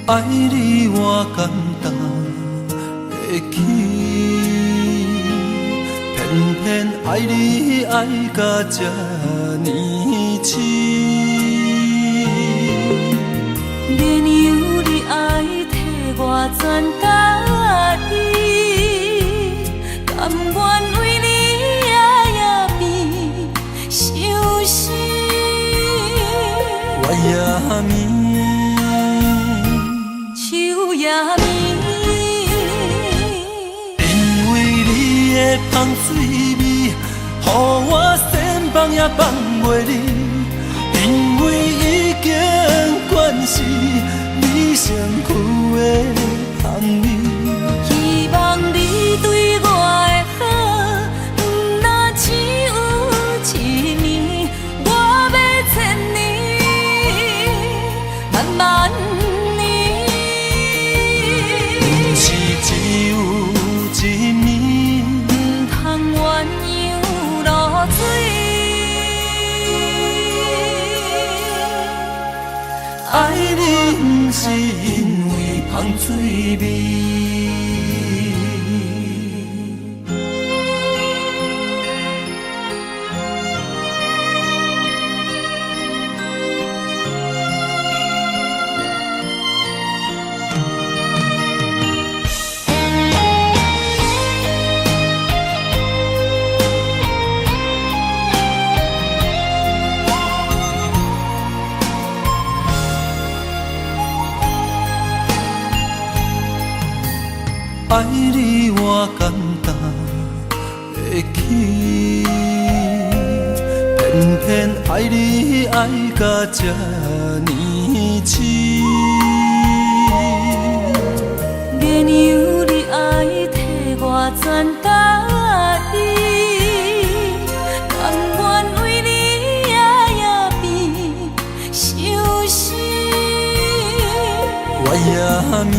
爱你我简单会起，偏偏爱你爱到这呢痴。免由你爱替我全家己，甘愿为你夜眠伤心。我也眠。因为你的香水味，予我先放也放袂离。因为已经惯是你身躯的香味。希望你对我的好，不若只有一年，我要千年，慢慢。爱你不是因为香水味。爱你我简单会起，偏偏爱你爱到这呢痴。免由你爱替我全家己，甘愿为你夜眠伤心。我也眠。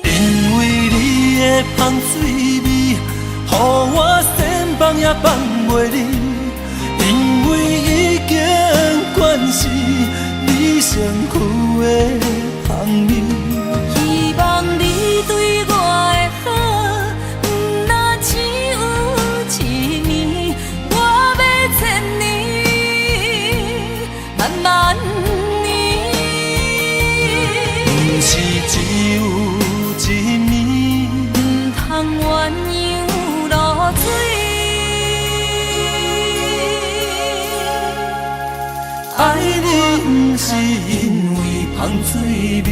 因为你的香水味，予我先放也放袂离。因为已经惯是你身躯的香味。希望你对我的好，不若只有一年，我要千年，慢慢。是只有一年，不通鸳鸯落水。爱你不是因为香水味。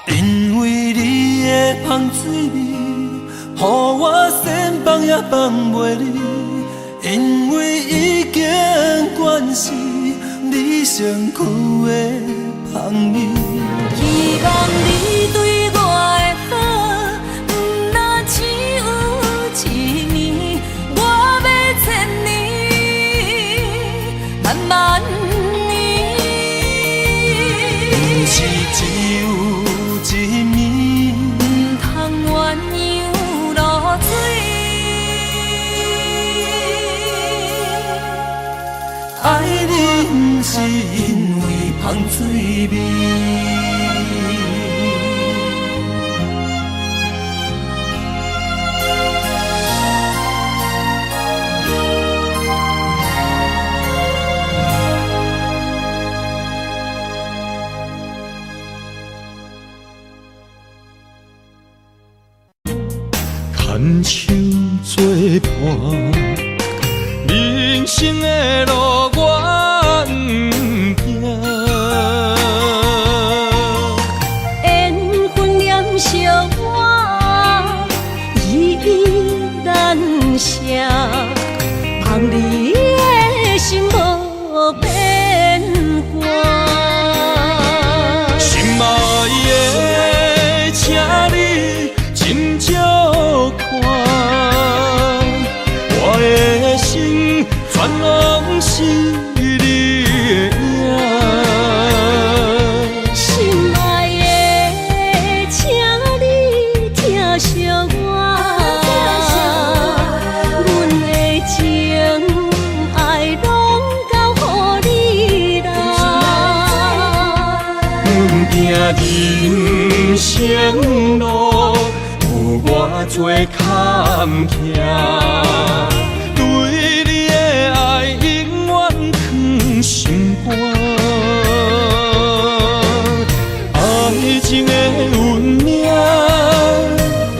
因为你的香水味，予我先放也放袂离。因为已经惯是你身躯的香味。希望你对我的好，不若只有一年，我要千年，慢慢年。不是只有一年，不通鸳鸯落水。爱你不是因为香水味。牵手作伴，人生的路我不行。缘分念相我依依难舍，望你的心无变卦。心爱的，请你斟酌看，我的心全拢是你的影。心爱的，请你疼惜我。人生路有偌多坎坷，对你的爱永远藏心肝。爱情的运命，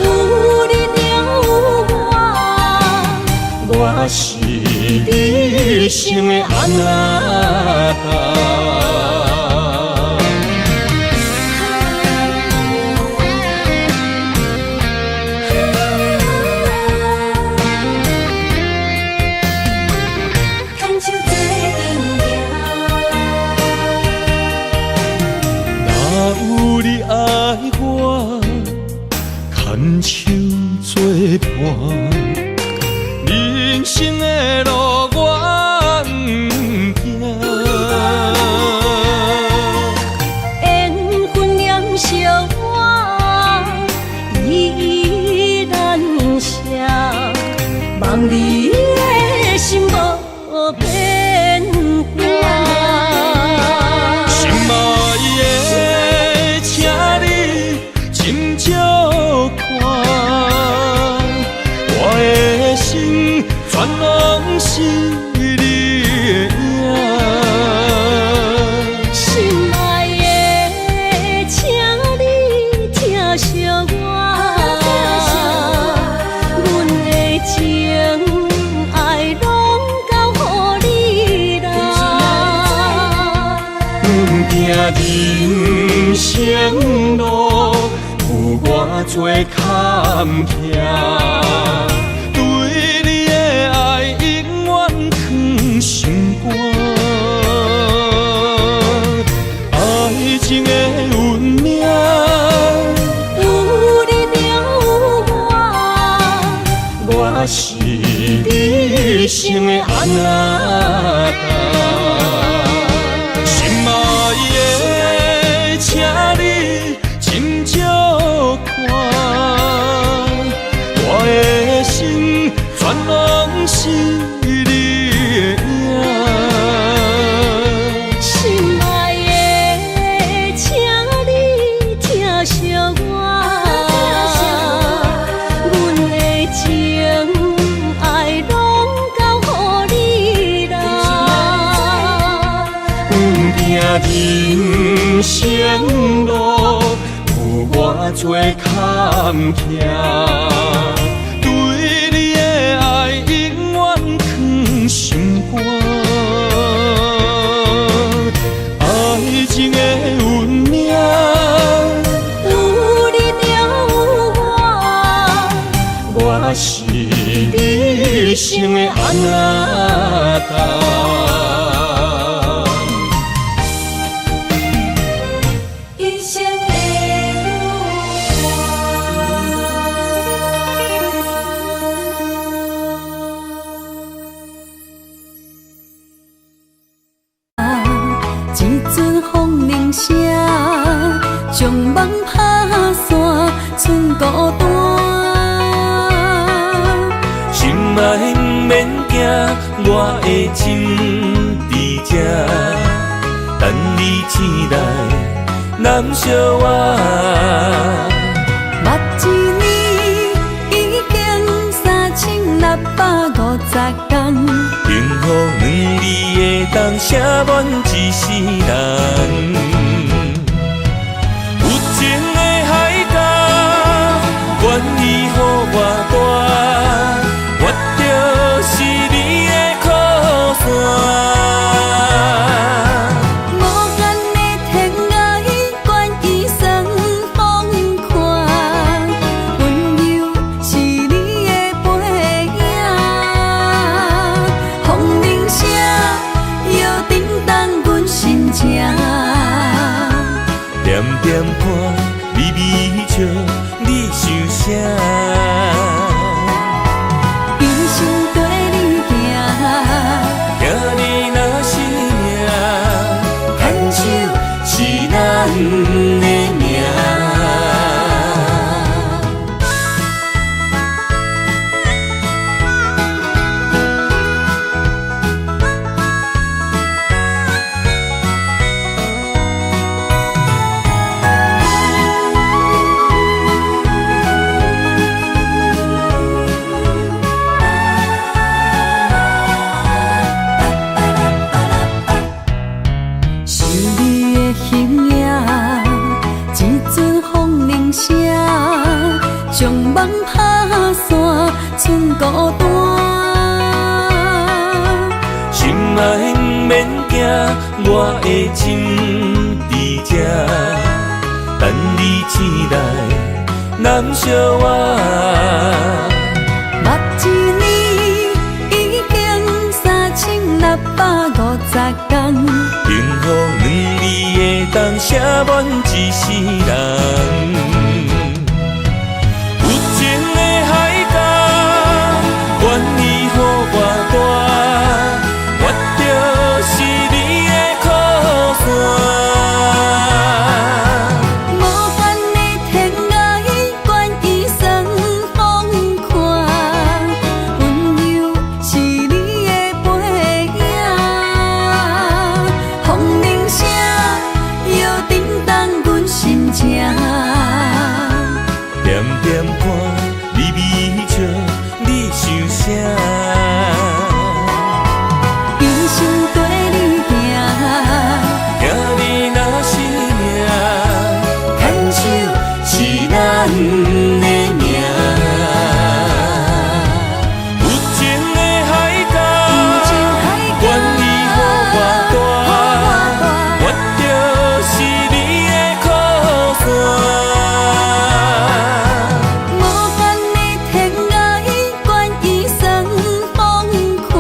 有你才有我，我是你生的安那达。有你爱我，牵手作伴，人生的路我不惊。缘分染烧我，依然写，望你的心无变卦。心爱的，请你斟酌看，我的心全拢是你的影。心爱的，请你疼惜我，阮的情爱拢交予你啦。人生路有偌多坎坷，对你的爱永远藏心肝。爱情的运命，有你才有我，我是你生的安那达。心爱的，请你斟酌看，我的心全拢是你的影。心爱的，请你疼惜我，阮的情爱拢交予你啦。人生路有偌多坎坷，对你的爱永远藏心肝。爱情的运命，有你才有我，我是你生的安那达。一生的一阵风铃声，将梦拍散，剩孤单。心爱不免惊，我的心伫这，等你醒来，难相我。目一年已经3650天，幸福两字的当写满一世人。有情的海角，愿意予我带，我就是你的靠山。无间的天涯，愿意算风看，温柔是你的背影。风铃声摇震动阮心情，梦打散，剩孤单。心爱不免惊，我的心伫这，等你醒来，难相偎。目一年已经3650天，幸福两字会当写满一世人。有情的海角，愿意予我带，我就是你的靠山。无限的天涯，愿意算风看，温柔是你的背影。风铃声摇叮当阮心情，点点看，微微笑，你想啥？一生跟你行，行你若是命，牵手是咱的命。有情的海角，愿意予我带，我就是你的靠山。无限的天涯，愿意算风看，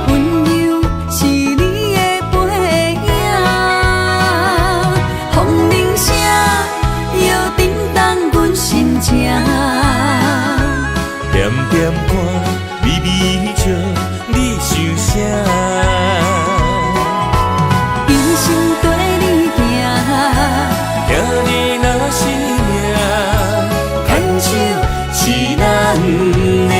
温柔是你的背影。风铃声摇叮当阮心情，点点看，微微笑，你想啥？一生跟你行，行你若是命，牵手是咱的命。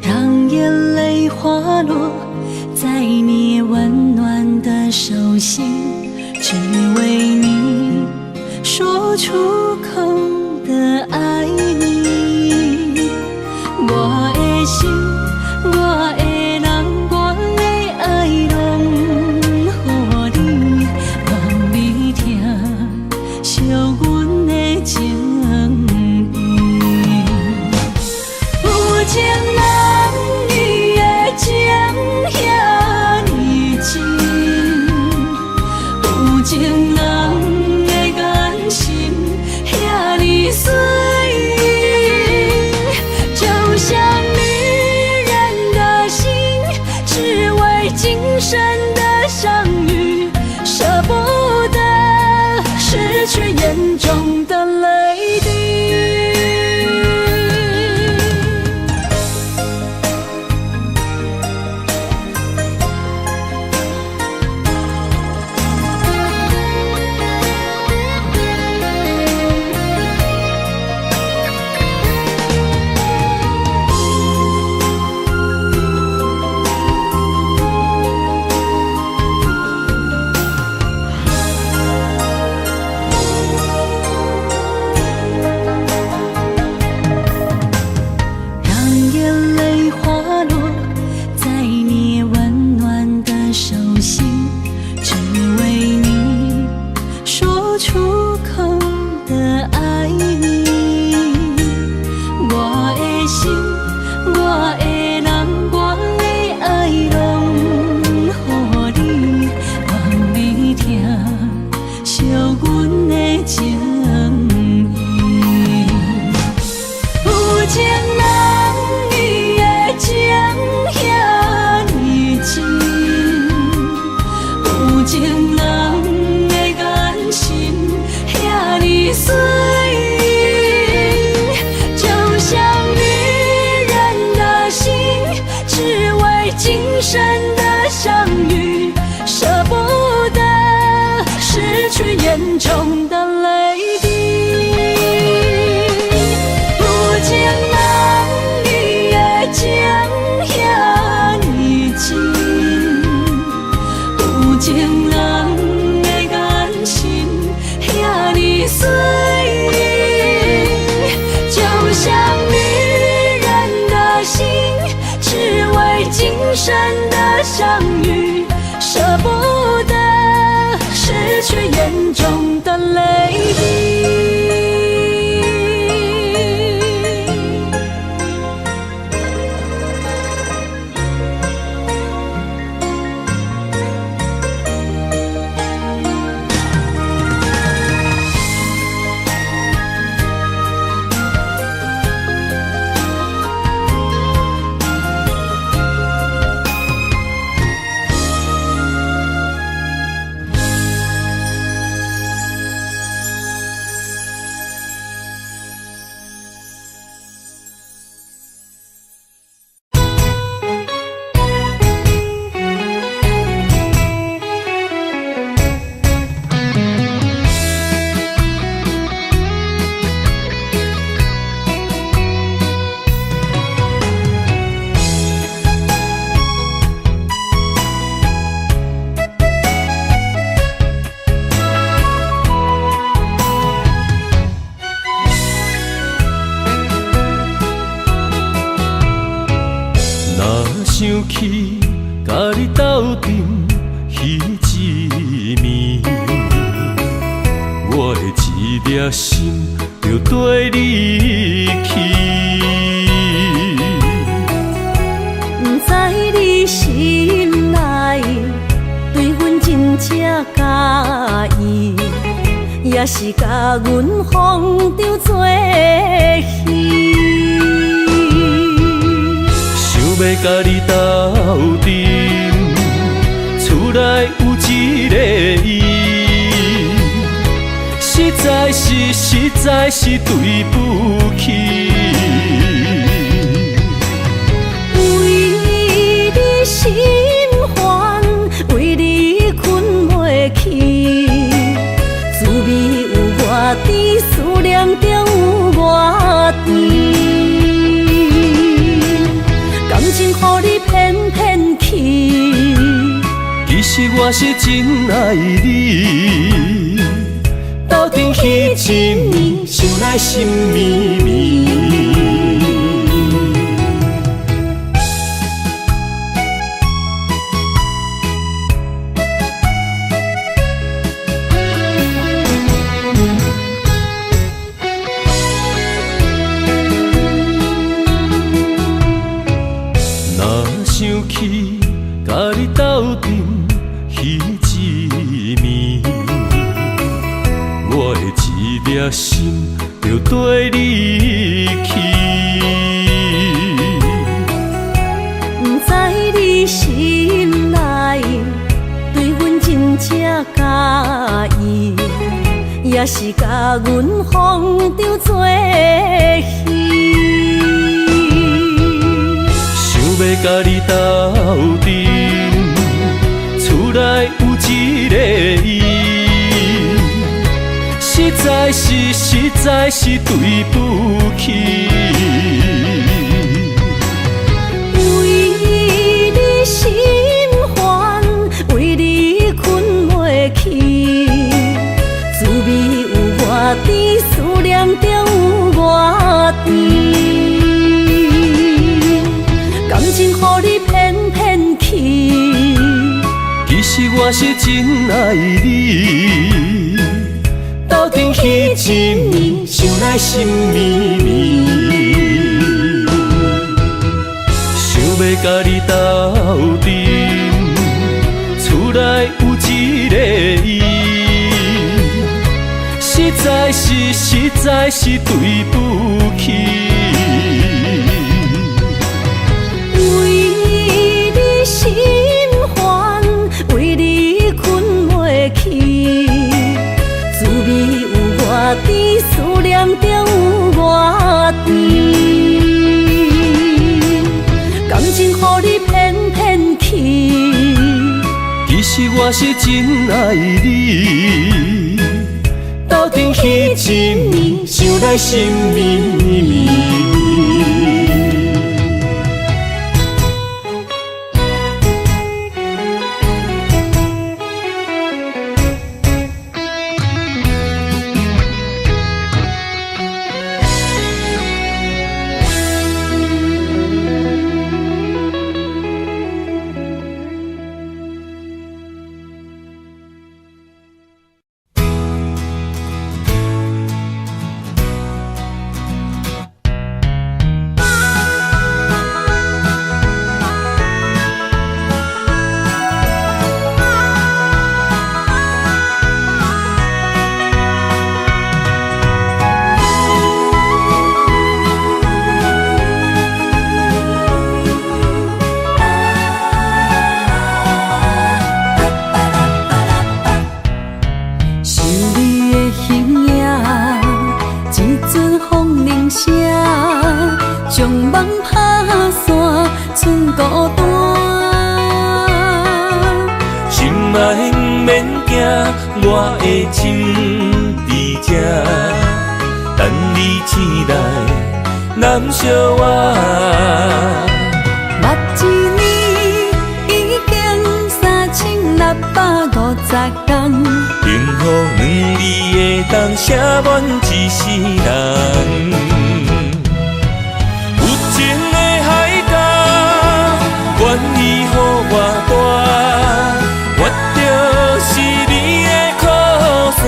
让眼泪滑落在你温暖的手心，只为你说出口的爱你。我的心，我的人，我的爱拢予你，望你听，惜阮的情意。有情人伊的情遐尼真，有情人的眼神遐尼水，就像女人的心，只为今生的相遇，舍不得失去眼中的泪滴。生的相遇，舍不得失去眼中的泪滴。有情人你的情遐尼真，有情人的眼神遐尼水，就像女人的心，只为今生的相遇，舍不得失去眼中的泪滴。想起甲你斗阵彼一暝，我的一粒心就跟你去。不知你心内对阮真正介意，也是甲阮放着做戏。要甲你斗阵，厝内有一个伊，实在是对不起。为你心烦，为你困袂去，滋味有偌甜，思念就有偌甜。感情予你骗骗去，其实我是真爱你，斗阵彼一暝，想来心绵绵。想起甲你斗阵彼一暝，我的一粒心就跟你去。不知你心内对阮真正介意，也是甲阮放着做戏。要甲你斗阵，厝内有一个伊，实在是对不起。为你心烦，为你困袂去，滋味有偌甜，思念就有偌甜。感情予你骗骗去，其实我是真爱你，斗阵彼一暝，想来心绵绵。想要甲你斗阵，厝内有一个伊，实在是对不起。心烦，为你困袂去，滋味有偌甜，思念就有偌甜。感情予你骗骗去，我是真爱你。斗阵彼一暝，想来心绵绵。我的心在这，等你醒来，难相我。目一年已经3650天，幸福两字会当写满一世人。有情的海角，愿意予我大，我就是你的靠山。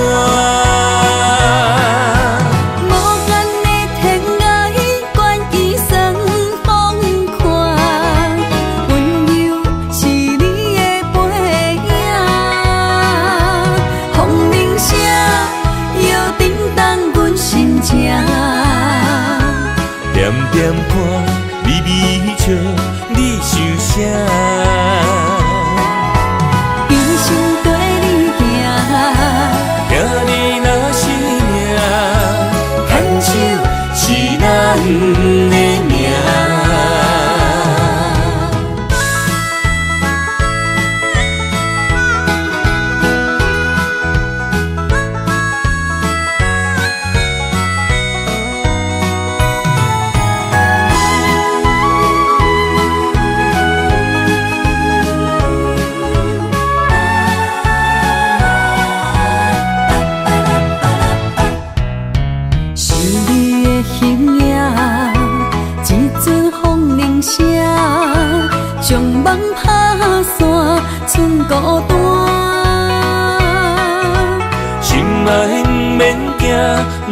点点看，微微笑，你想啥？一生跟你行，行你若是命，牵手是咱的命。将梦打散，剩孤单。心爱免惊，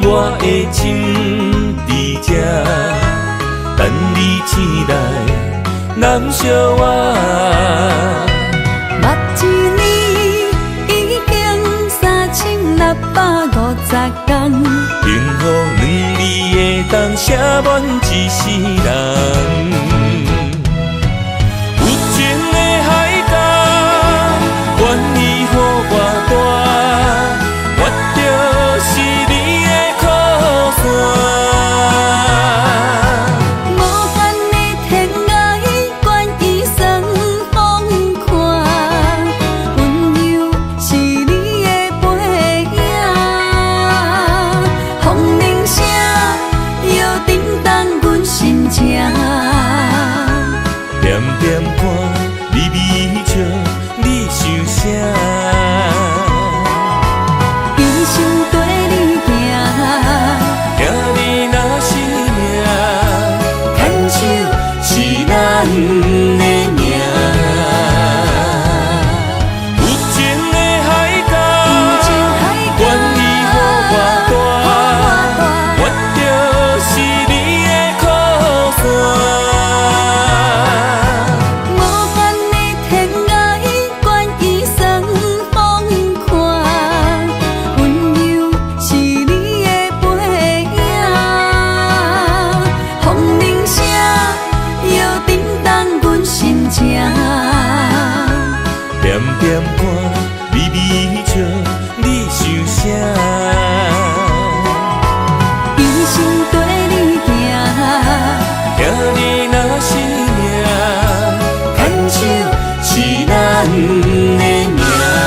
我的心在这，等你醒来，难相我。目一年已经3650天，幸福两字会当写满一世人。点点看，微微笑，你想啥？一生跟你行，行你若是命，牵手是咱的命。有情的海角，愿意予我大，我就是你的靠山。点点看，微微笑，你想啥？一生跟你行，行你若是命，牵手是咱的命。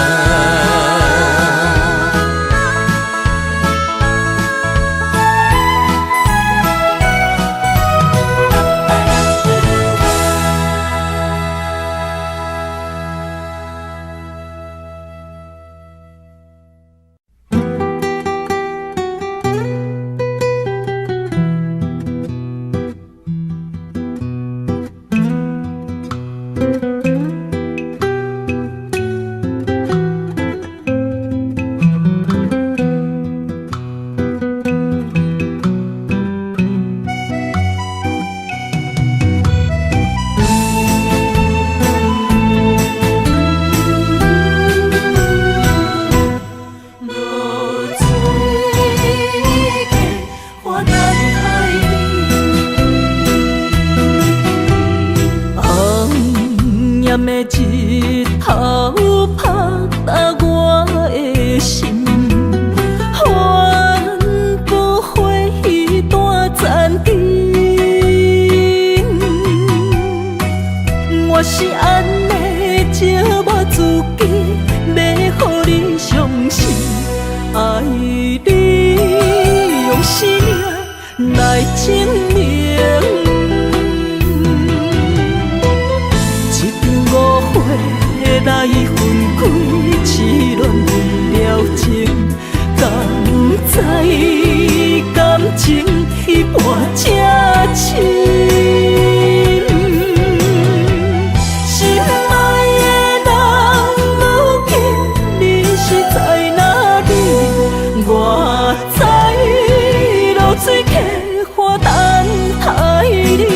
日头拍打我的心，帆布花雨大暂停。我是安尼寂寞自己，要互你相信，爱你用生命来证明。来分开，痴恋为了情，敢知感情一半才深。心爱的人，如今你是在哪里？我在露水溪花等待你。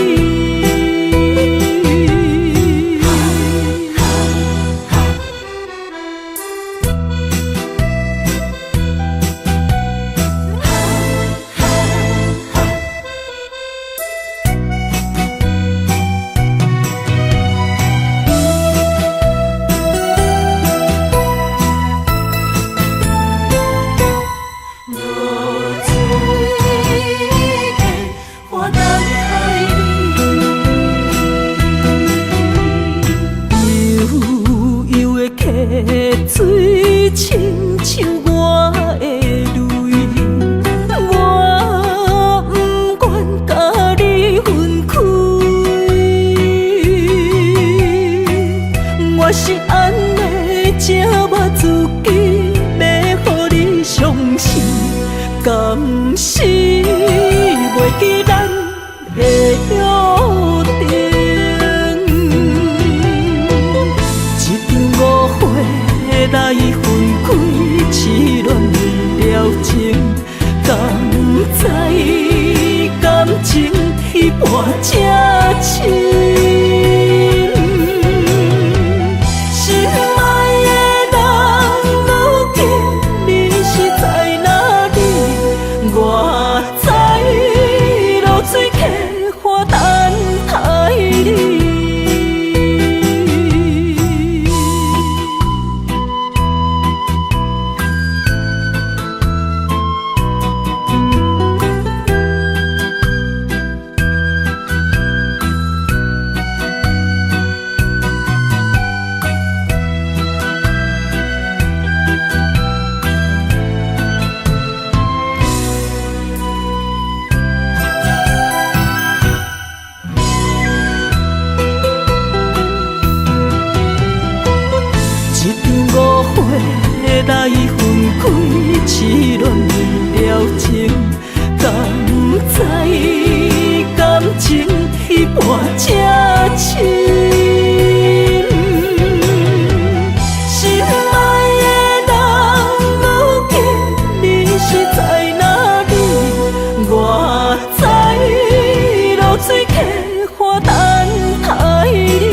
水亲像我的泪，我不愿甲你分开。我是安尼寂寞自己，要互你相信，甘是袂记咱的约定。来分开，痴恋为了情，敢知感情一半才深。心爱的人，如今你是在哪里？我在露水溪花等待你。来分开，痴恋为了情，敢知感情一半才深。心爱的人，如今你是在哪里？我在露水溪花等待你。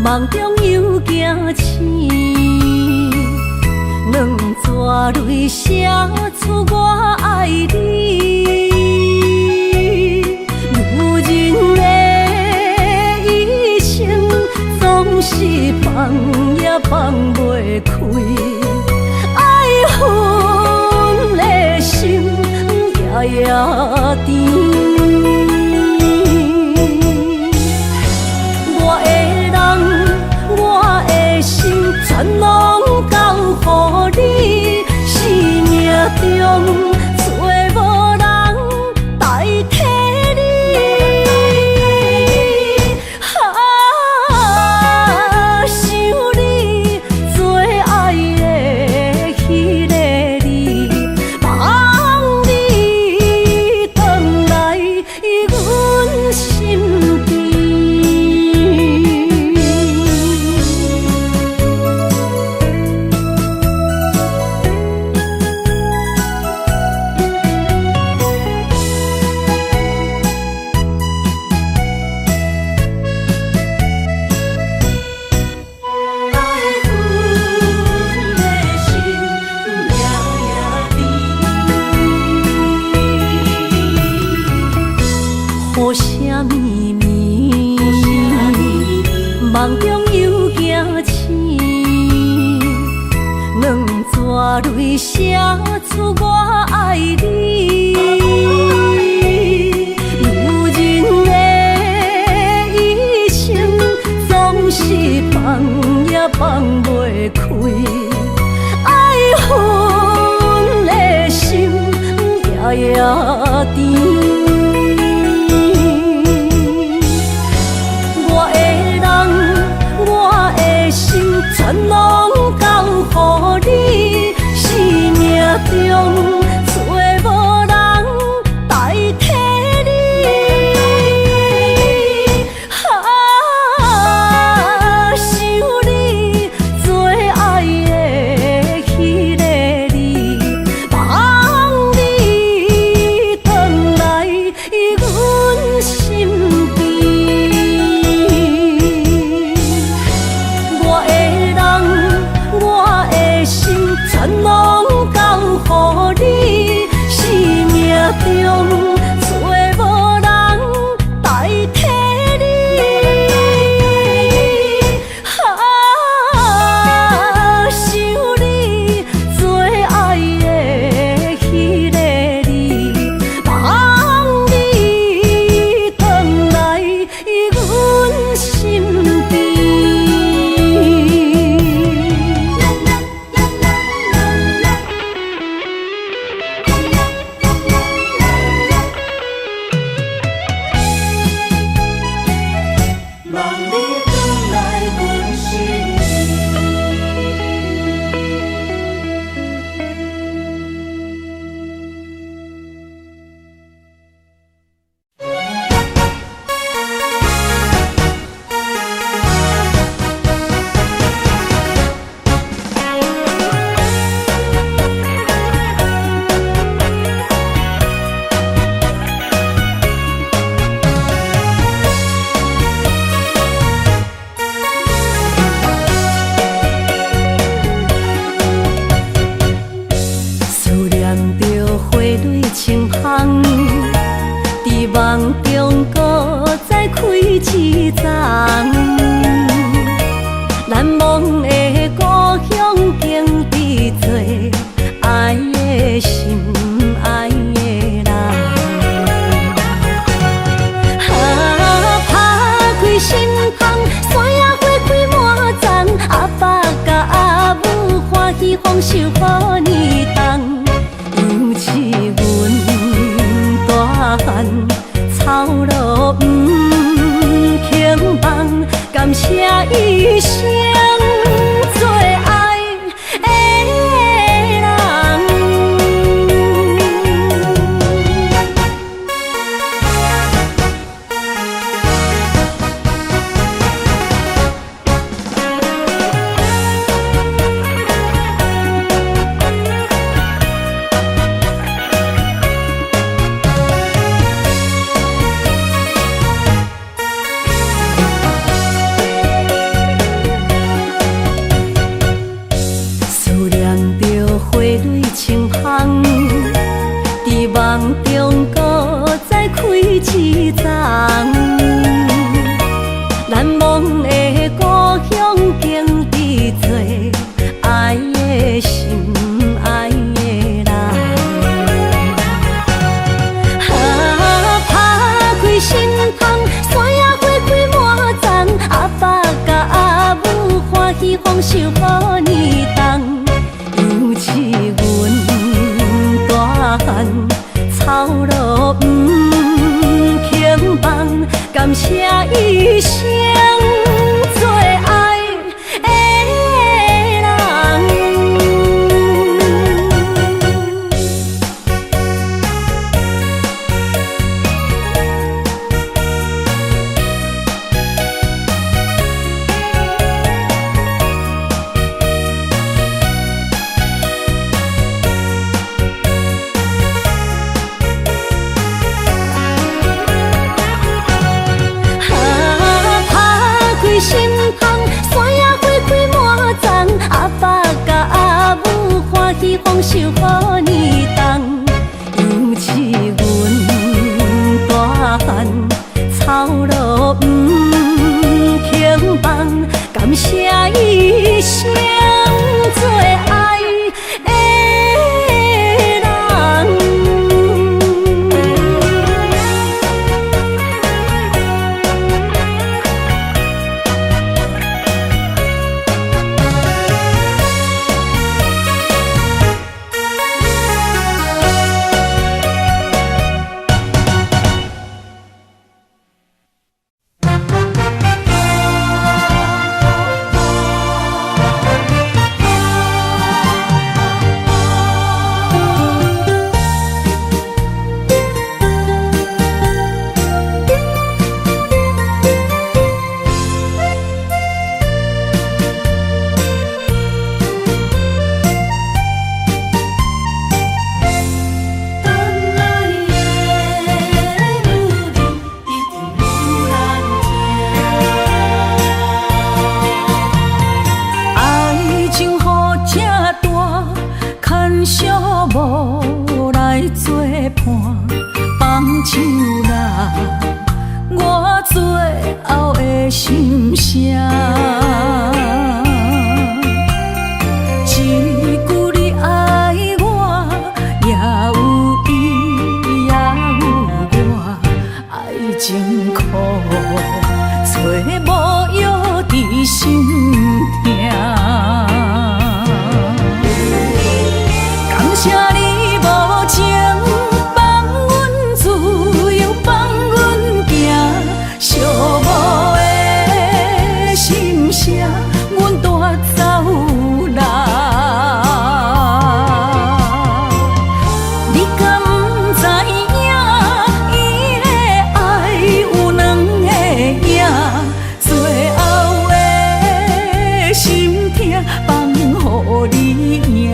梦中又惊醒，两撮泪写出我爱你。女人的一生总是放也放袂开，爱恨的心夜夜甜。梦中又惊醒，两纸泪写出我爱你。女人的一生总是放也放袂开，爱恨的心夜夜甜。全拢交乎你，生命中找无人代替你。想你做爱的迄个你，望你回来阮身边。全拢交乎你，生命中找无人代替你。想你做爱的迄个你，望你回来阮身边。梦中搁再开一丛，难忘的故乡经历做爱的心爱的人。打开心窗，山野花开满丛，阿爸甲阿母欢喜丰收好年冬，尤是阮大汉。草路不轻放，感谢一生做爱的人。心声。一句你爱我，也有伊，也有我，爱情苦，找无药伫心痛。感谢你无情，放阮自由，放阮行，寂寞的心声，阮带走啦。你敢不知影，伊的爱有两个影，最后的心痛放予你赢。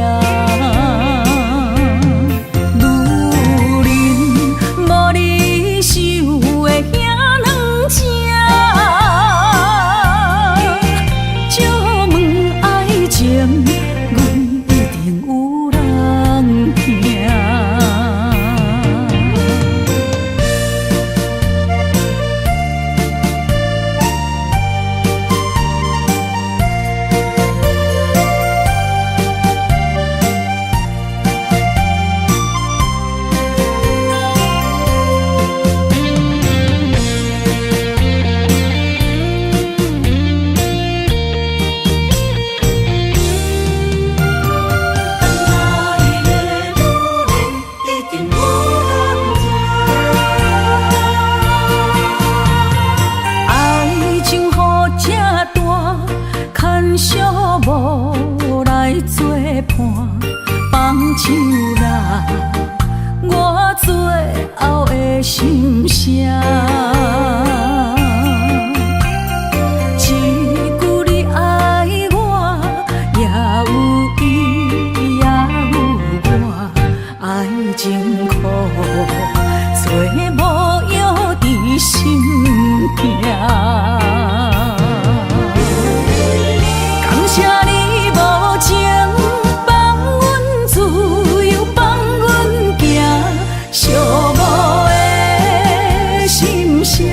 无来作伴，放手啦，我最后的心声。一句你爱我，也有伊，也有我，爱情苦，找无药伫心痛。谢你无情，放阮自由，放阮行，寂寞的心声，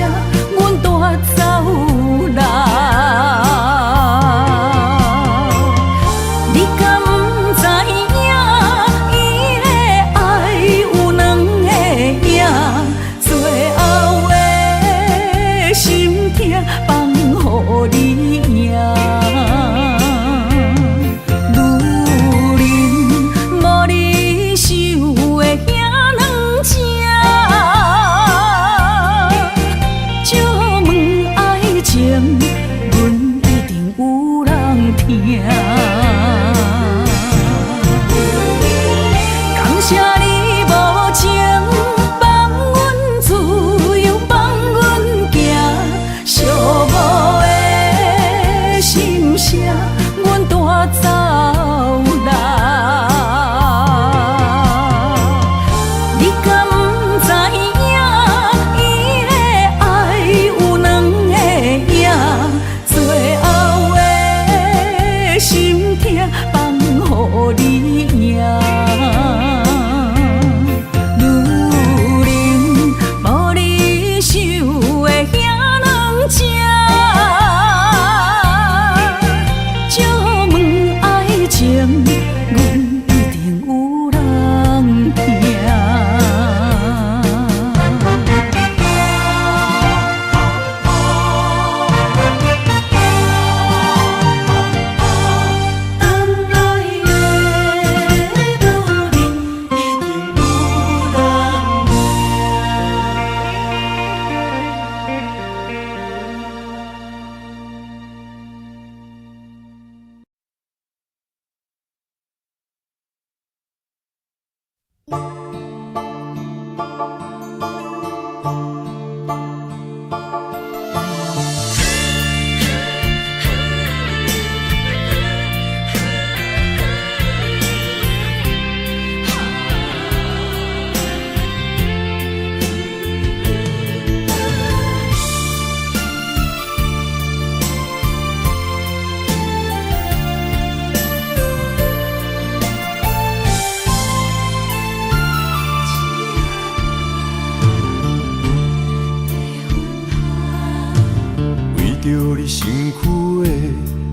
身躯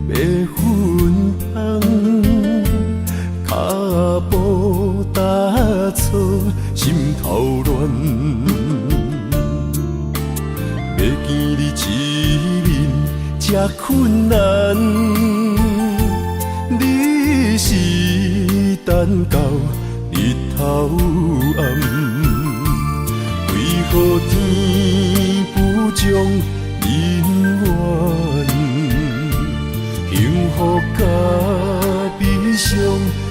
的要分香，脚步踏错，心头乱。要见你一面这困难，你是等到日头暗，为何天不将人怨？幸福甲悲伤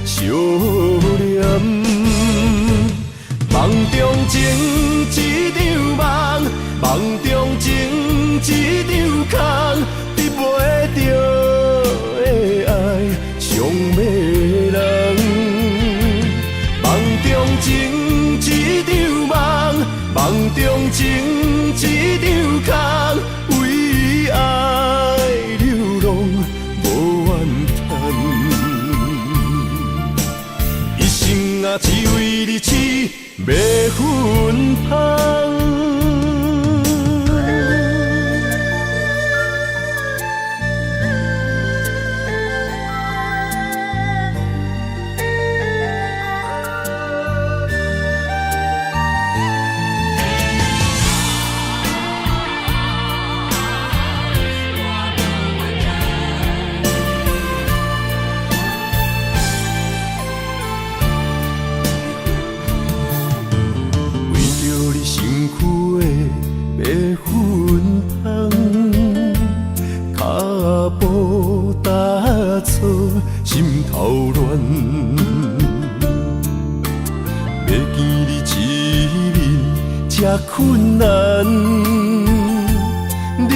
相连，梦中情一场梦，梦中情一场空，得袂着的爱上迷人。梦中情一场梦，梦中情一场空，为爱流浪无怨叹。一生啊，只为你痴，要分香。心头乱，要见你一面这困难，你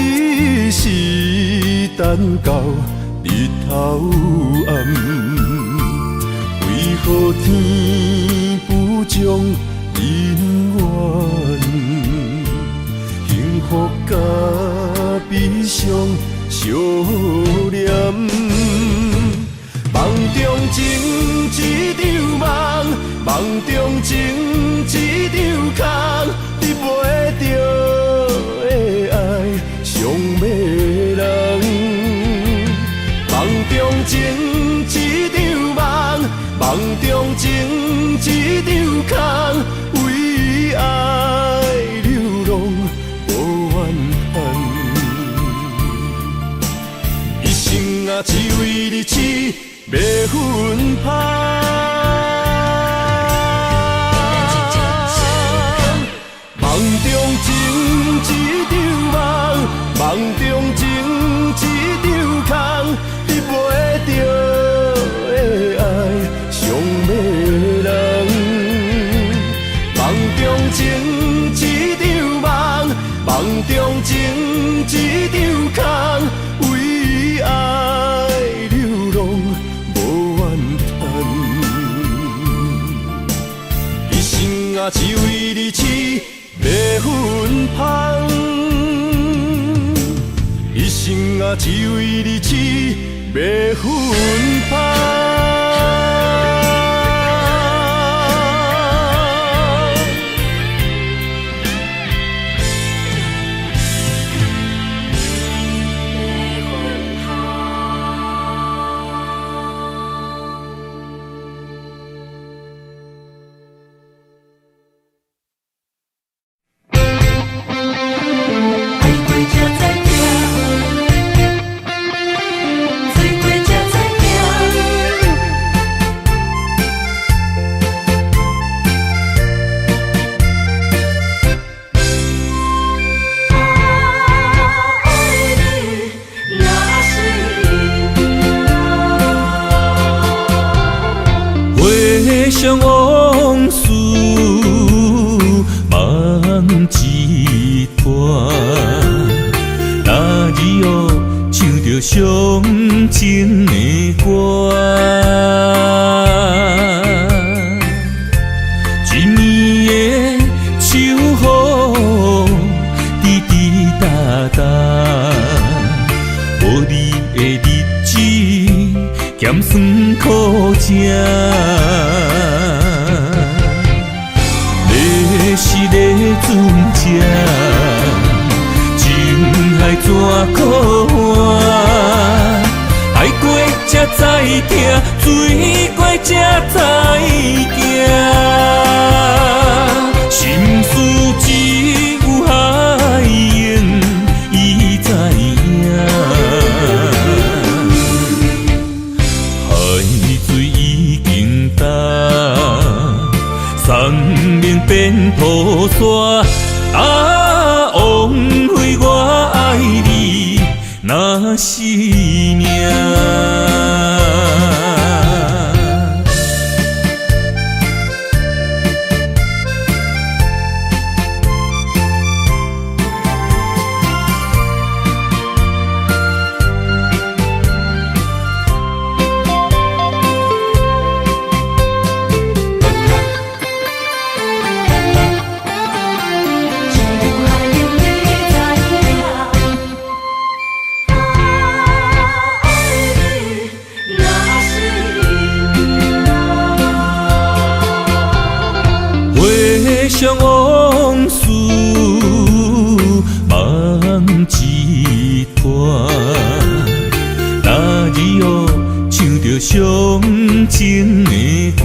是等到日头暗，为何天不将人怨？幸福甲悲伤相连。梦中情一场梦，梦中情一场空，得袂着的爱上迷人。梦中情一场梦，梦中情一场空，为爱流浪无怨叹。一生啊，只为你痴。要分香，梦中情一场梦，梦中情一场空，得袂着的爱上迷人。梦中情一场梦，梦中情一场空，为爱流浪。啊，只为你痴，要分香。一生啊，只为你痴，要分香。想往事梦一段，那日哦唱着伤情的歌，一暝的秋雨滴滴答答，无你的日子咸酸苦吃。是咧船只，情海怎可换？疼，水怪才知行。心事只有海燕伊知影，海水已经干，山明变土沙。啊，枉费我爱你那是命。回想往事，梦一团。那日哦，唱着伤情的歌，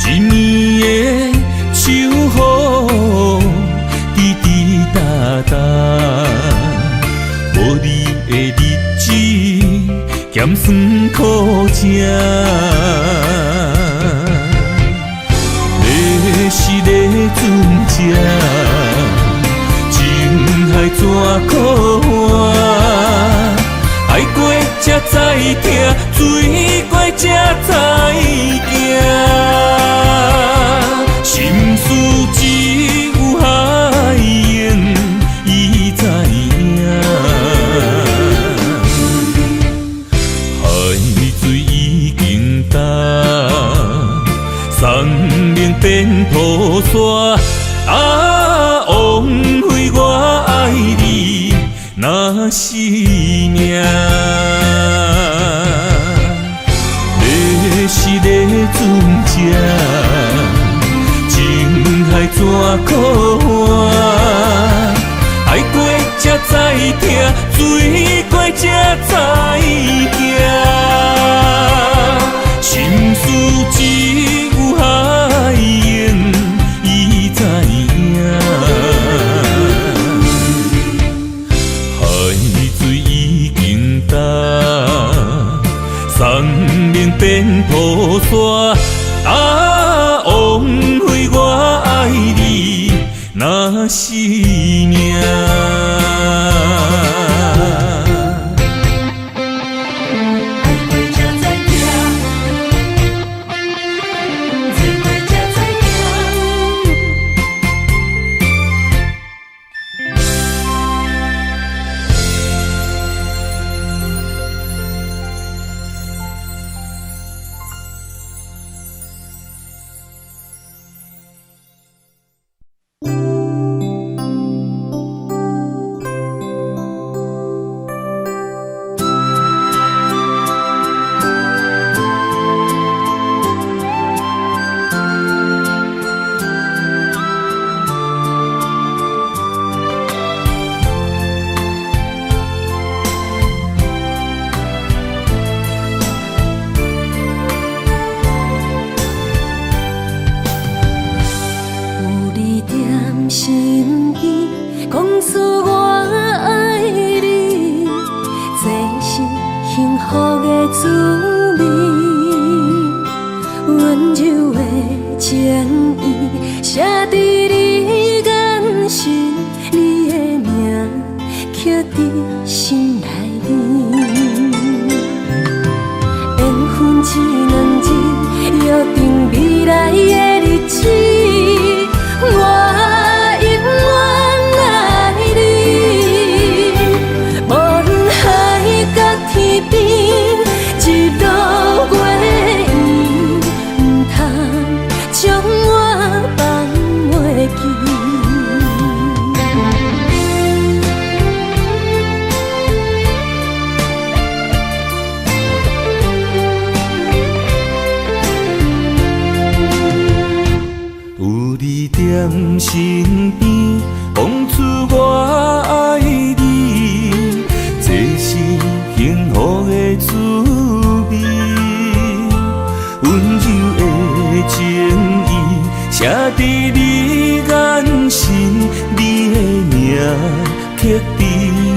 一年的秋雨，滴滴答答，无你的日子，咸酸苦涩。是咧船只，情海怎可换？爱过才知疼，水过才知行。心事只有海燕伊知影，海水已经干。山明变土沙，啊，枉费我爱你那是命。要是咧船只，情海怎可换？爱过才知疼，水过才知行。心事只有海燕伊知影，海水已经干，山明变土沙。啊，枉费我爱你那是命。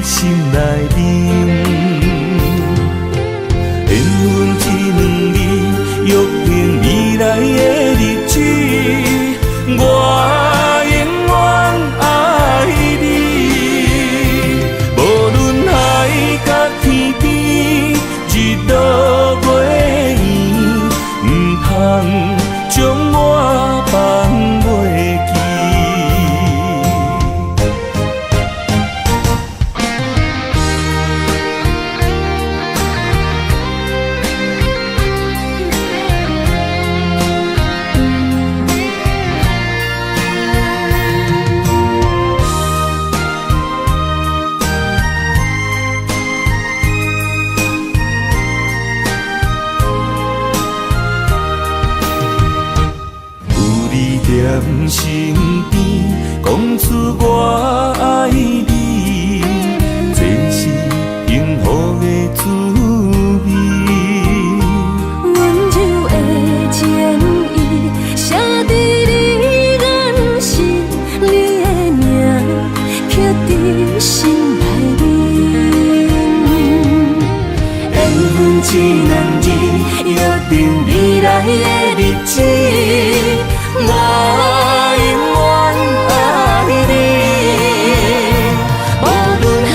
心内面。缘分一两字，约定未来的日子，我永远爱你。无论海角天边，日落月圆，唔通将我放袂记。在身边，讲出我爱你，这是幸福的滋味。温柔的情意，写在你眼心，你的名刻在心内面。缘分一两字，约定未来的日子。我永远爱你，无论海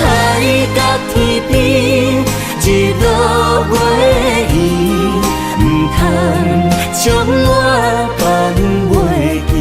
角天边，日落月圆，唔通将我放袂记。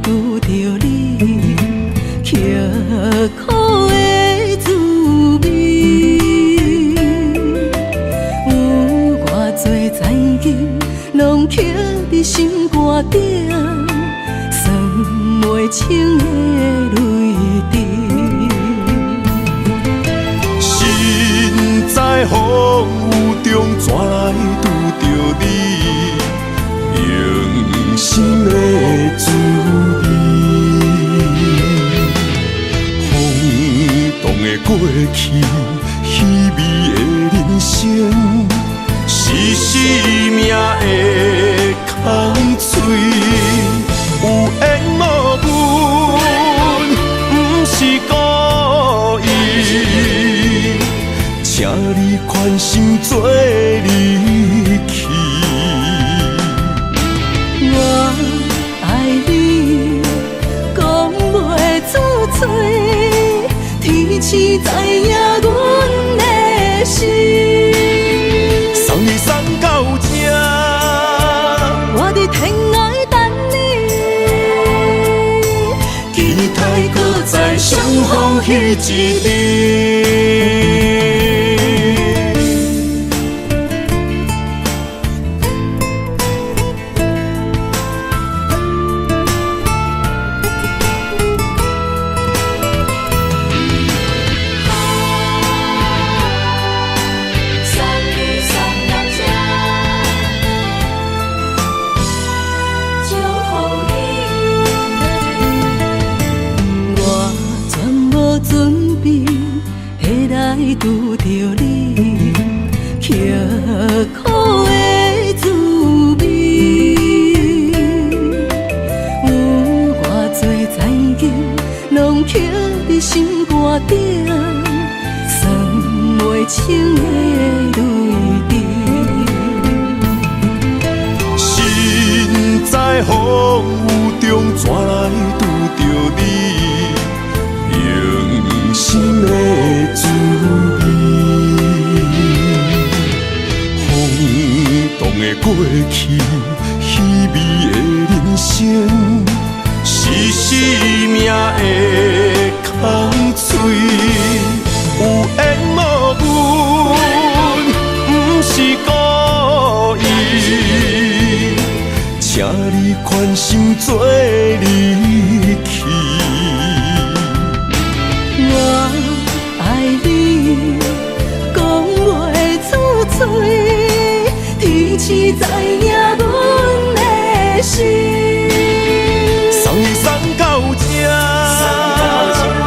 拄着你，刻苦的滋味，有偌多情景，拢刻在心肝顶，算袂清的泪滴。身在风雨中，怎来拄着你？用心的滋味，风动的过去，稀微的人生，是生命的空嘴，有缘无分，不是故意，请你宽心做离去。我爱你，讲袂出嘴，天赐知影阮的心。送你送到这，我伫天涯等你，期待搁再相逢彼一日。拄着你，刻苦的滋味，有偌多情景，拢刻在心肝顶，算袂清的泪滴。身在风雨中，怎来拄着你？一世命的空嘴，有缘无分，不是故意，请你宽心做离去。我爱你，讲袂出嘴，天赐知影阮的心。送你送到这，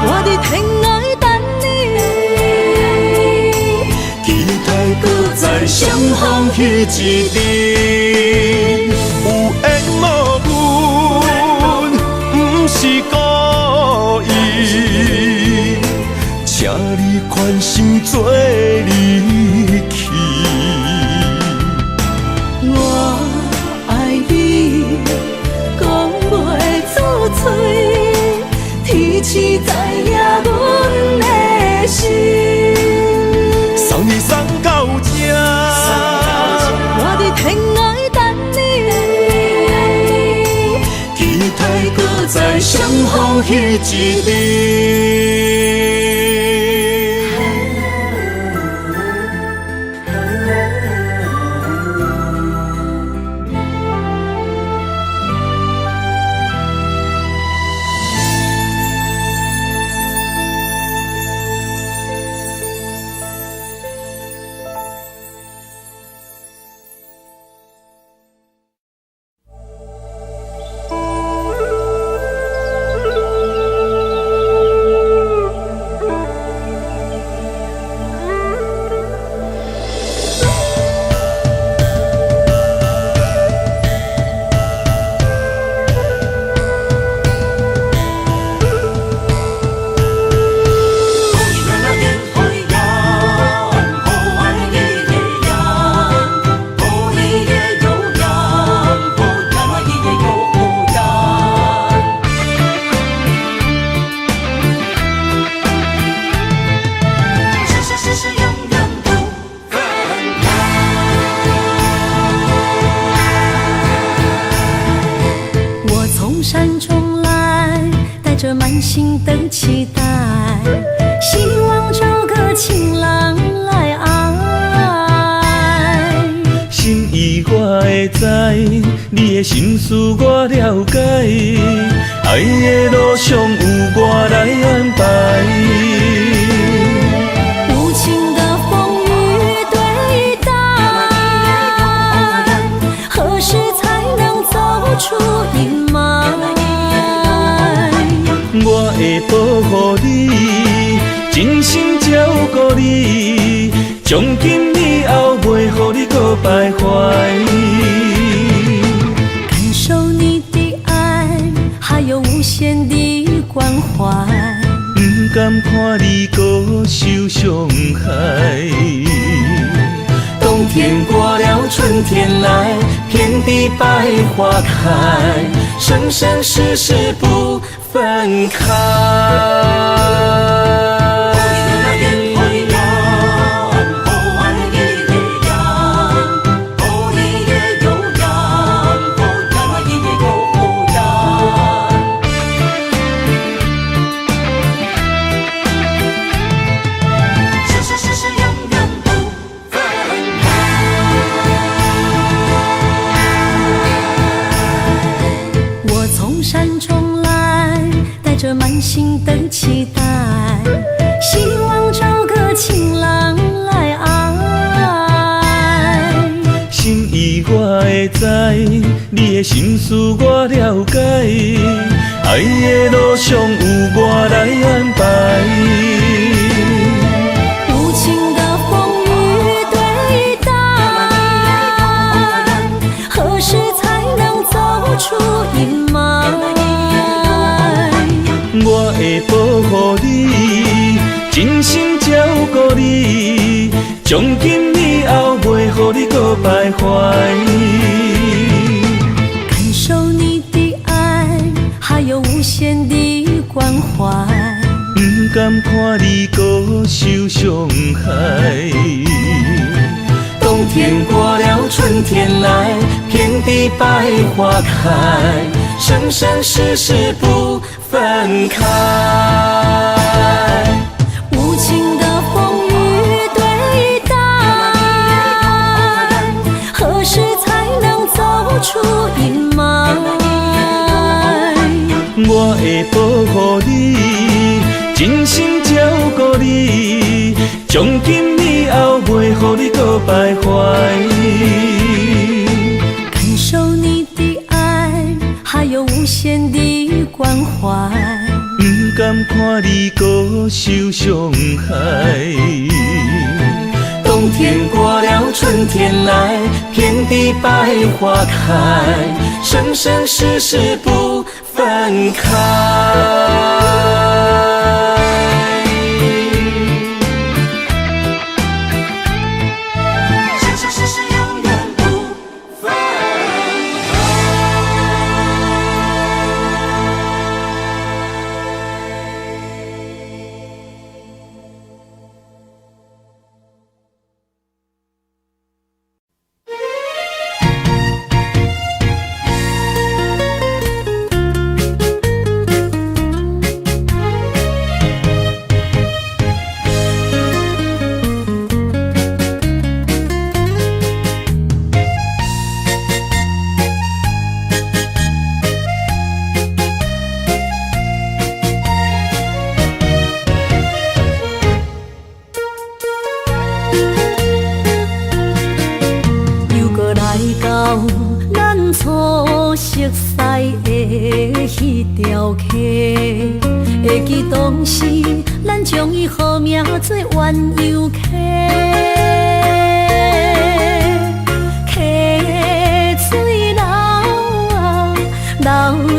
我伫天涯等你，期待搁再相逢彼一日。有缘无分，不是故意，请你宽心做离去。我爱你，讲袂出嘴，天赐知影阮的心。送你送到这，我伫天涯等你，期待搁再相逢彼一日。山中来，带着满心的期待，希望找个情郎来爱。心意我会知，你的心思我了解，爱的路上有我来安排。无情的风雨对待，何时才能走出阴霾？我会保护你，真心照顾你，从今以后袂予你搁徘徊。感受你的爱，还有无限的关怀，不甘看你搁受伤害。冬天过了，春天来，遍地百花开，生生世世不分开。山中来，带着满心的期待，希望找个情郎来爱。心意我会知，你的心思我了解，爱的路上有我来安排。无情的风雨对待，何时才能走出阴霾？我会保护你，真心照顾你，从今以后袂予你搁徘徊。感受你的爱，还有无限的关怀，不甘看你搁受伤害。冬天天过了，春天来，遍地百花开，生生世世不分开。无情的风雨对待，何时才能走出阴霾？我会保护你，真心照顾你，从今以后袂予你搁徘徊。感受你的爱，还有无限的关怀。不甘看你搁受伤害。冬天过了，春天来，遍地百花开，生生世世不分开。会记当时，咱将伊号名做鸳鸯溪，溪水流啊，流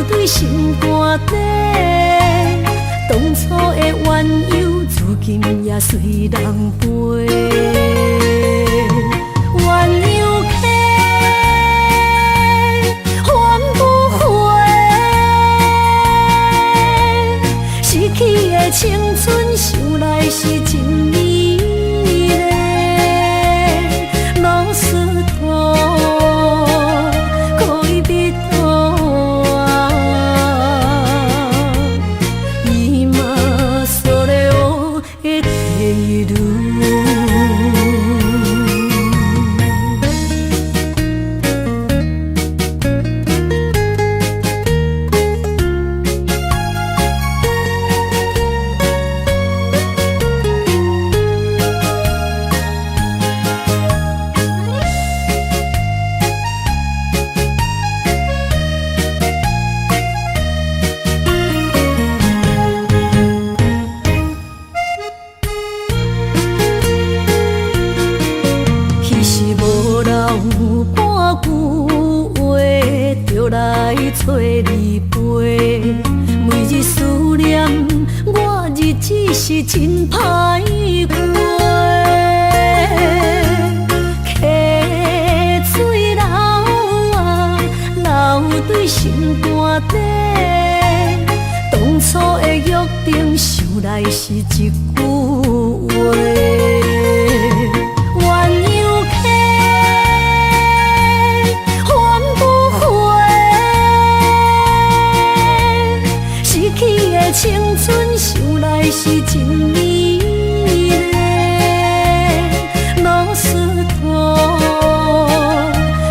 对心肝底。当初的鸳鸯，如今也随人飞。鸳鸯溪，还不回。逝去的青春，想来是真美丽。老师徒，可以别途啊，伊嘛所了的地路。找你陪，每日思念，我日子是真歹过。溪水流啊，流对心肝底。当初的约定，想来是一句话。青春想来是真美丽，老师徒，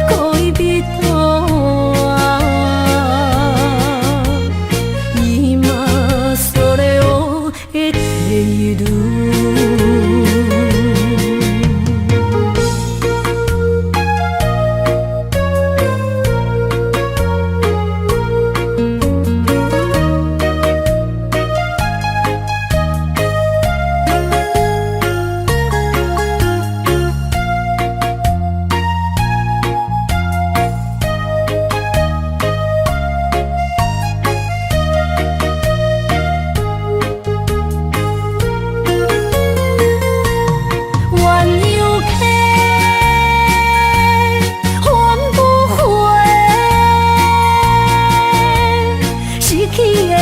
可以别途啊，伊嘛所了的地路。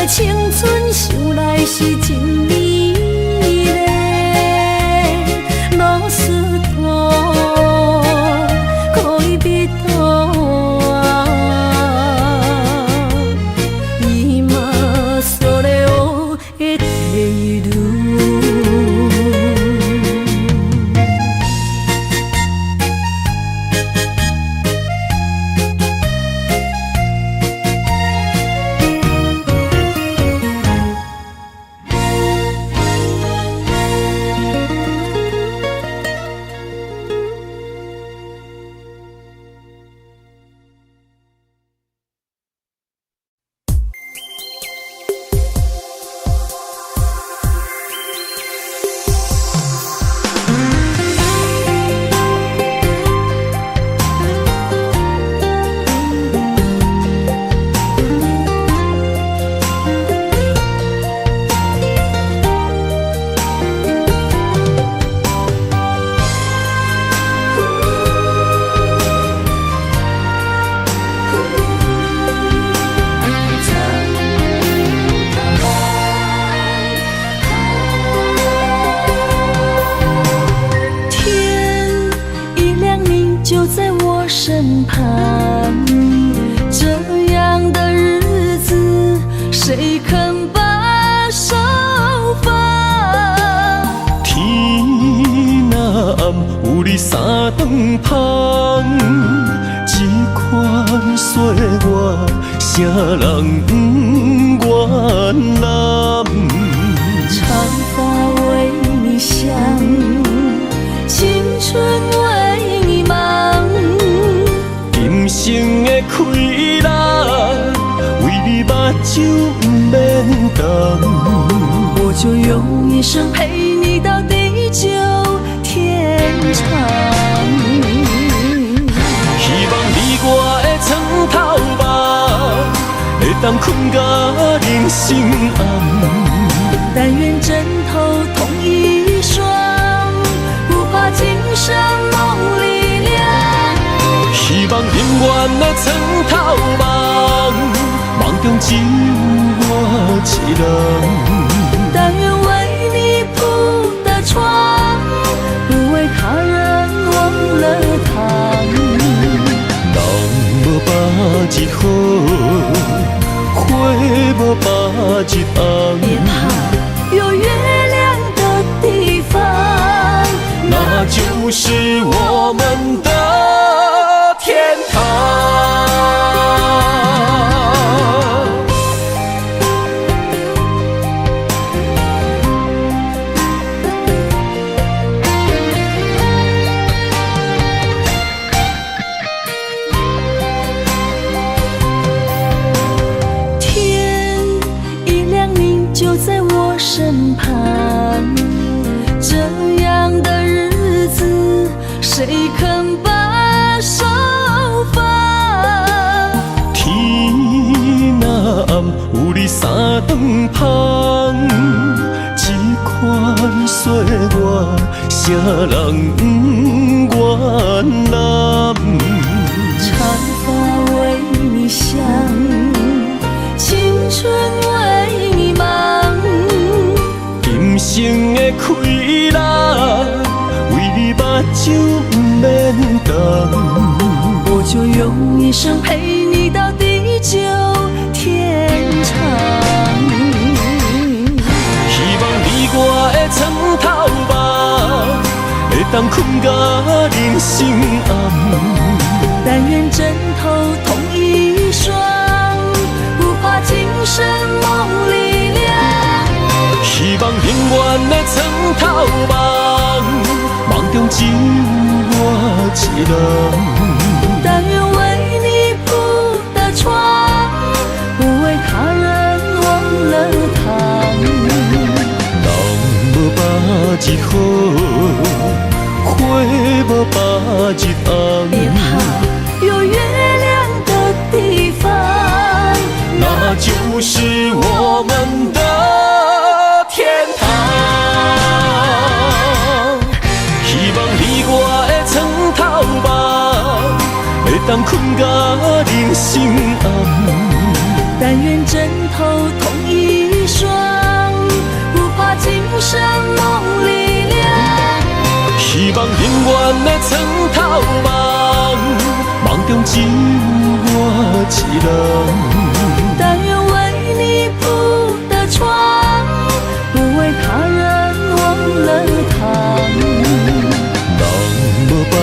青春想来是真美丽，老师徒，谁肯把手放？天若暗，有你三顿香，这款岁月，啥人不原谅？长发为你香，青春为你忙。今生的快乐，为你目睭不免干。我就用一生陪你到地久天长。希望你我的床头梦，会当困甲人生暗。但愿枕头同一双，不怕今生梦里凉。希望永远的床头梦，梦中只有我一人。但愿为你铺的床，不为他人忘了糖。人无百日好，花无百日红。别怕，有月亮的地方，那就是我们的天堂。天一亮，你就在我身旁。这样的日子，谁肯把手放？天若暗，有你三顿香，这款岁月，啥人不原谅？长发为你香，青春为你忙。今生的快乐，为你目睭不免干。我就用一生陪你到地久天长。希望你我的床头梦，会当困甲人生暗。但愿枕头同一双，不怕今生梦里凉。希望永远的床头梦，梦中只有我一人。但愿为你铺的床，不为他人忘了糖。人无百日好，花无百日红。别怕，有月亮的地方，那就是我们的天堂。希望你我的床头梦，会当困甲人生暗。但愿枕头同一双，不怕今生梦里凉。希望永远的床头梦，梦中只有我一人。但愿为你铺的床，不为他人忘了糖。人无百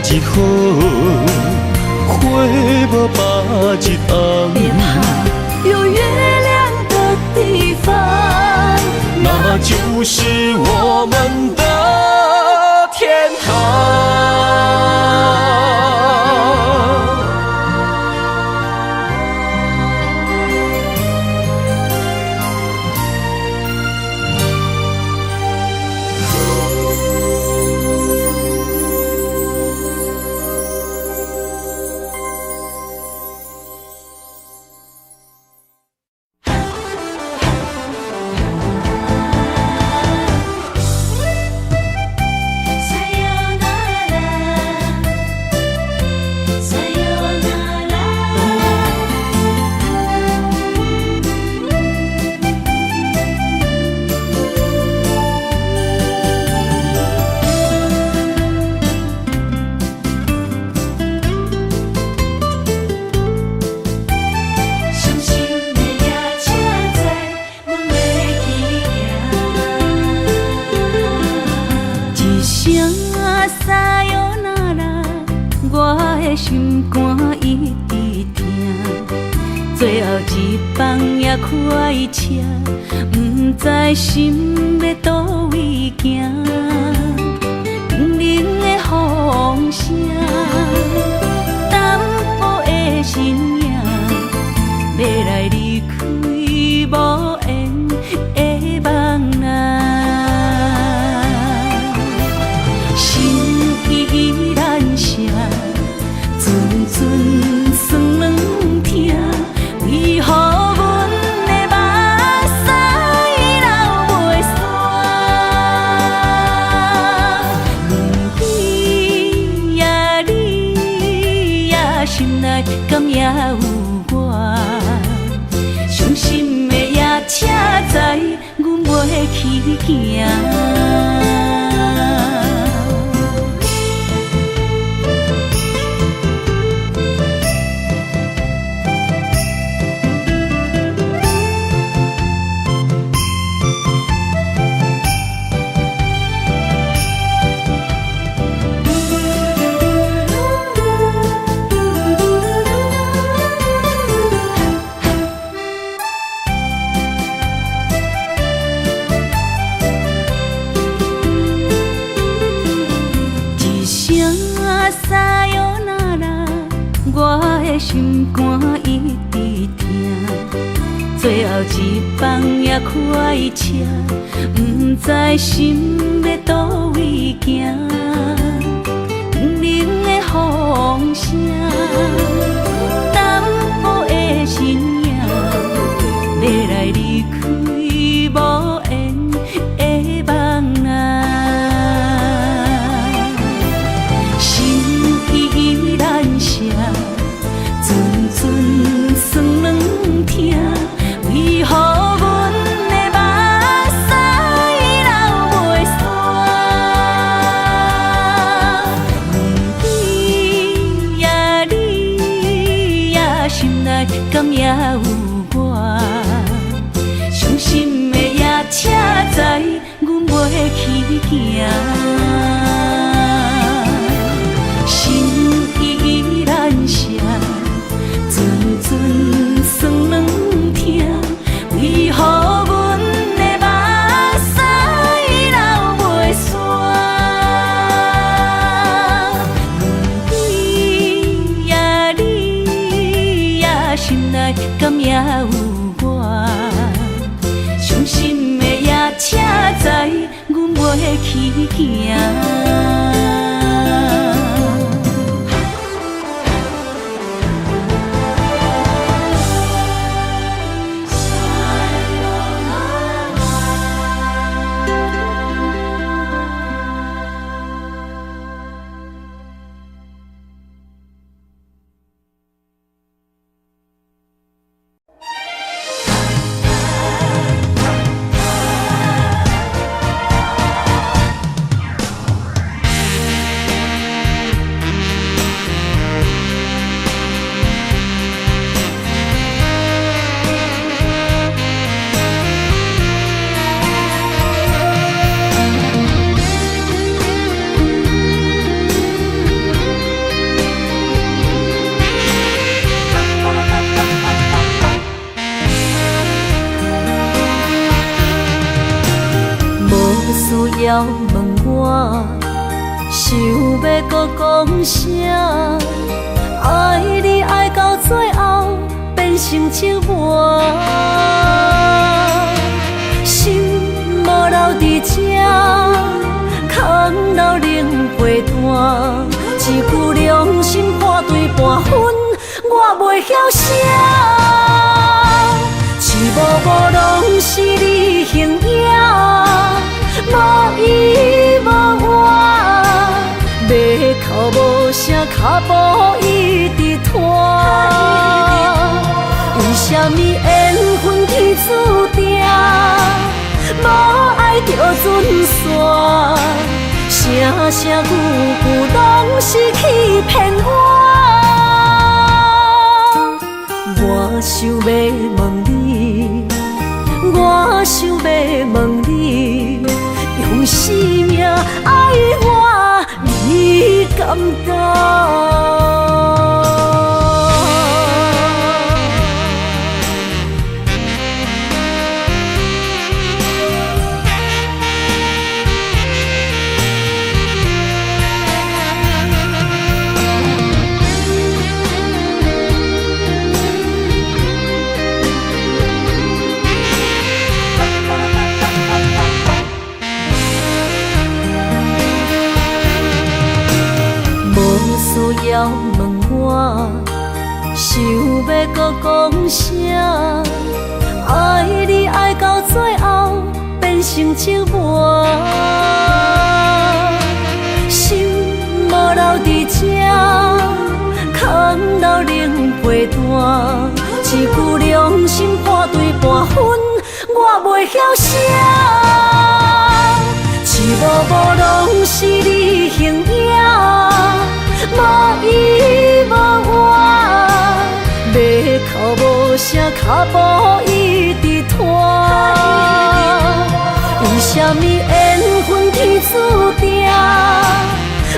日好，花无百日红。别怕，有月亮的地方，那就是我们的天堂。也开车，不知心要倒位行。冷冷的风声，淡薄的身影，要来离开无缘的梦啊。心依然声，阵阵酸软痛，为何阮的目屎流袂煞？不知也你也心内敢也有我？伤心的也车载，阮袂去行。心肝一直疼，最后一放也开车，不知心要倒位行。冷冷的风声，淡薄的身影，要来离开无缘的梦啊。心依然声。阵阵酸软痛，为何阮的目屎流袂煞？不知也你也心内敢也有我？伤心的也车载，阮袂去行。心依然声。阵阵酸软痛，为何阮的目屎流袂煞？不知也你也心内敢也有我？伤心的也车载，阮袂去行。需要问我，想要搁讲啥？爱你爱到最后变成寂寞，心无留伫这，空留冷陪伴。一句良心半对半分，我袂晓写。一幕幕拢是你形影。无依无我，要哭无声，脚步一直拖。为什么缘分天注定，无爱就准线？声声句句拢是欺骗我。我想要问你，我想要问你。用生命爱我，你敢当？啥？爱你爱到最后变成寂寞，心无留伫这，空留冷陪伴。一句良心半对半分，我袂晓写。一幕幕拢是你形影，无依无我，要哭无声，脚步一直拖。为什么缘分天注定，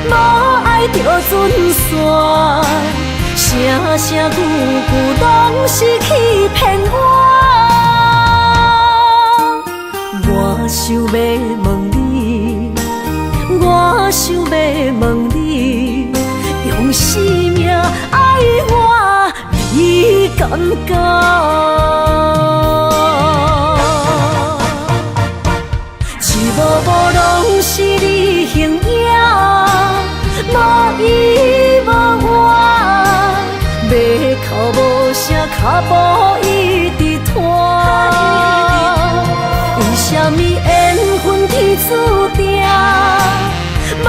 无爱就准线？声声句句拢是欺骗我。我想要问你，我想要问你，用生命爱我，你敢一幕幕拢是你形影，无依无我，要哭无声，脚步一直拖。为什么缘分天注定，无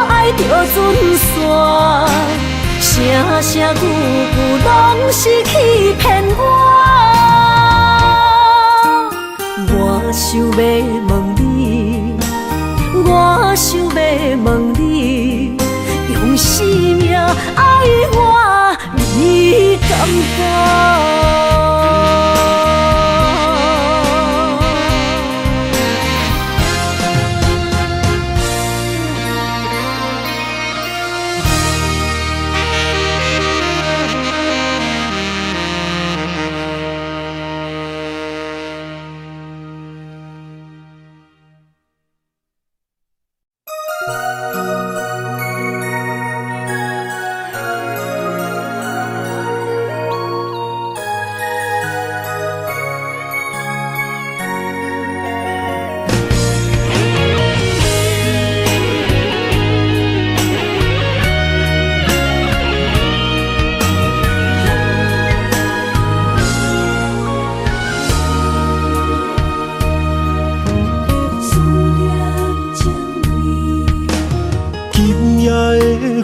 爱就准线？声声句句拢是欺骗我。我想要问你，我想要问你，用生命爱我，你敢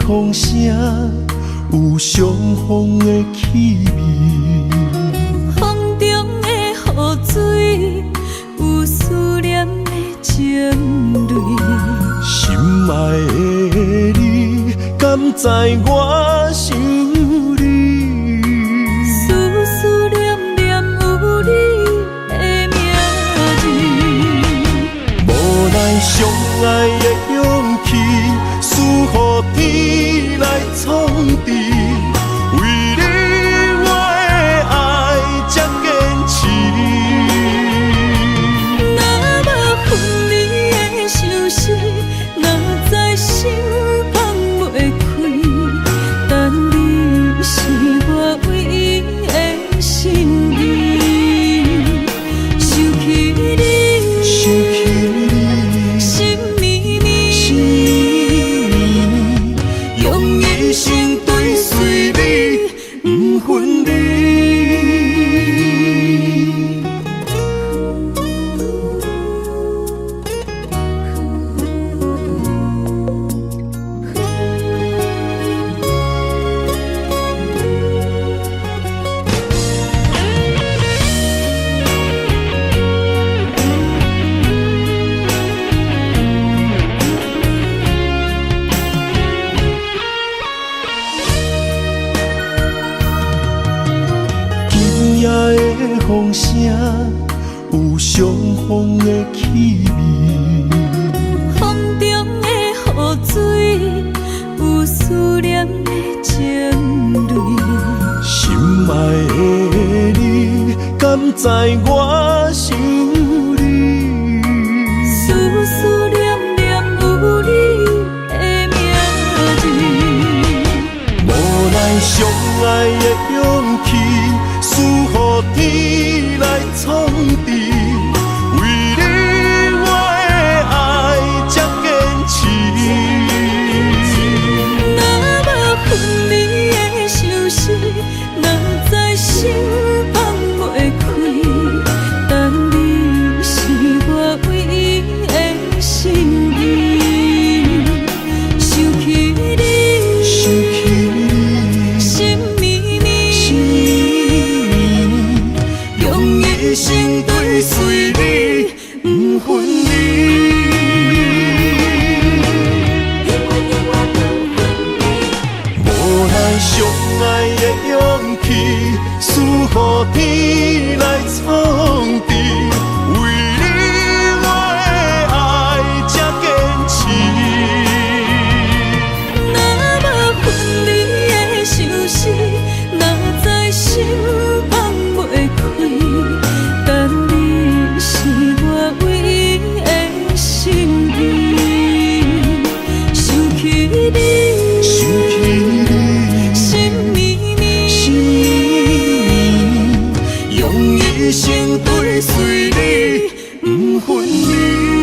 风声有相逢的气味，风中的雨水有思念的情泪。心爱的你，敢知我想你？思思念念有你的名字，无奈相爱的勇气，输予天来创治。为你我的爱才坚持。若无分离的相思，哪知心放袂开。但你是我唯一的心意，想起你，心绵绵，用一生追随你，不分离。今夜的风声有相逢的气味，风中的雨水有思念的情泪。心爱的你，敢知我想你？思思念念有你的名字，无奈相爱的勇气，输予天来创治。为你我的爱才坚持。若无分离的相思，哪知心放一生跟随你，不分离。